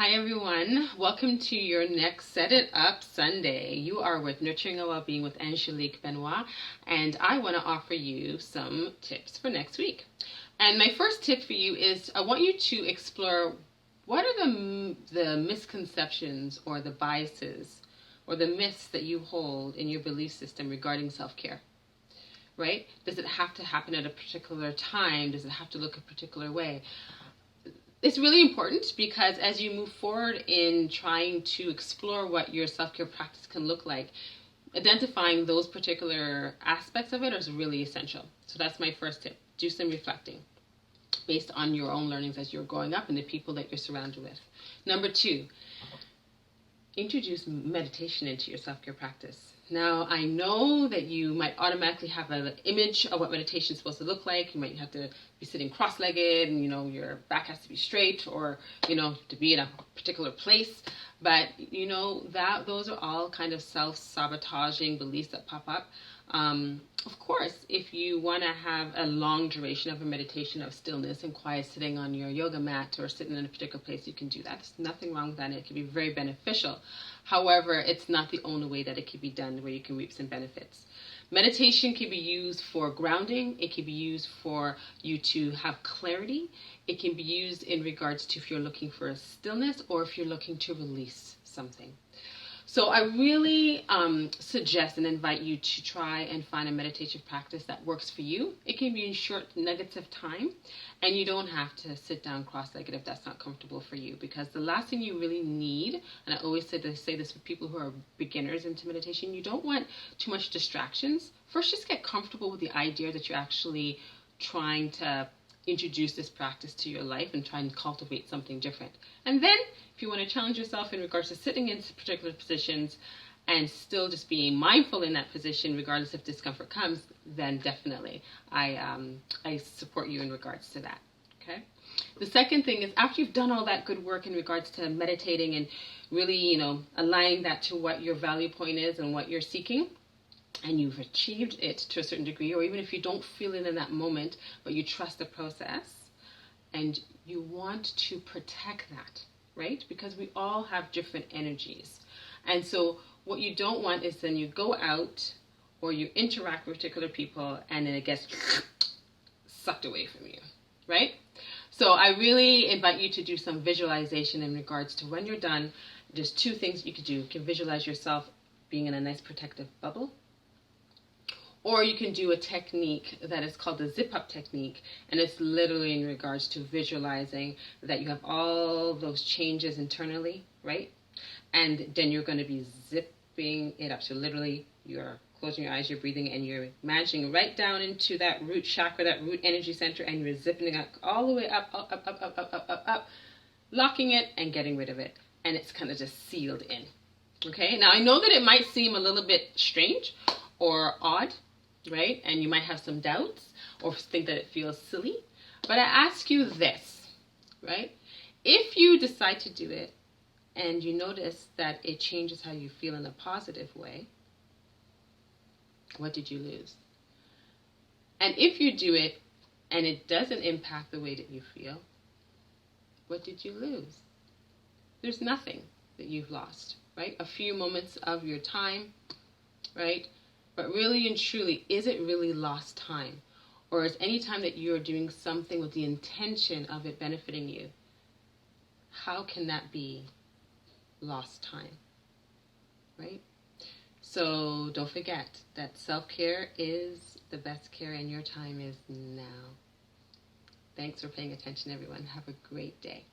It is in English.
Hi everyone, welcome to your next Set It Up Sunday. You are with Nurturing Our Wellbeing with Angelique Benoit, and I want to offer you some tips for next week. And my first tip for you is I want you to explore what are the misconceptions or the biases or the myths that you hold in your belief system regarding self-care. Right? Does it have to happen at a particular time? Does it have to look a particular way? It's really important because as you move forward in trying to explore what your self-care practice can look like, identifying those particular aspects of it is really essential. So that's my first tip. Do some reflecting based on your own learnings as you're growing up and the people that you're surrounded with. Number 2, introduce meditation into your self-care practice. Now, I know that you might automatically have an image of what meditation is supposed to look like. You might have to be sitting cross-legged and, your back has to be straight or, to be in a particular place. But, those are all kind of self-sabotaging beliefs that pop up. Of course, if you want to have a long duration of a meditation of stillness and quiet sitting on your yoga mat or sitting in a particular place, you can do that. There's nothing wrong with that, and it can be very beneficial. However, it's not the only way that it can be done where you can reap some benefits. Meditation can be used for grounding. It can be used for you to have clarity. It can be used in regards to if you're looking for a stillness or if you're looking to release something. So I really suggest and invite you to try and find a meditative practice that works for you. It can be in short nuggets of time, and you don't have to sit down cross-legged if that's not comfortable for you, because the last thing you really need, and I always say this for people who are beginners into meditation, you don't want too much distractions. First, just get comfortable with the idea that you're actually trying to introduce this practice to your life and try and cultivate something different. And then if you want to challenge yourself in regards to sitting in particular positions and still just being mindful in that position regardless if discomfort comes, then definitely I support you in regards to that. Okay. The second thing is, after you've done all that good work in regards to meditating and really aligning that to what your value point is and what you're seeking, and you've achieved it to a certain degree, or even if you don't feel it in that moment, but you trust the process and you want to protect that, right? Because we all have different energies. And so what you don't want is then you go out or you interact with particular people and then it gets sucked away from you, right? So I really invite you to do some visualization in regards to when you're done. There's 2 things you could do. You can visualize yourself being in a nice protective bubble, or you can do a technique that is called the zip-up technique, and it's literally in regards to visualizing that you have all those changes internally, right? And then you're going to be zipping it up. So literally, you're closing your eyes, you're breathing, and you're imagining right down into that root chakra, that root energy center, and you're zipping it up all the way up, up, locking it and getting rid of it. And it's kind of just sealed in. Okay? Now, I know that it might seem a little bit strange or odd, right? And you might have some doubts or think that it feels silly. But I ask you this, right? If you decide to do it and you notice that it changes how you feel in a positive way, what did you lose? And if you do it and it doesn't impact the way that you feel, what did you lose? There's nothing that you've lost, right? A few moments of your time, right? But really and truly, is it really lost time? Or is any time that you're doing something with the intention of it benefiting you, how can that be lost time? Right? So don't forget that self-care is the best care and your time is now. Thanks for paying attention, everyone. Have a great day.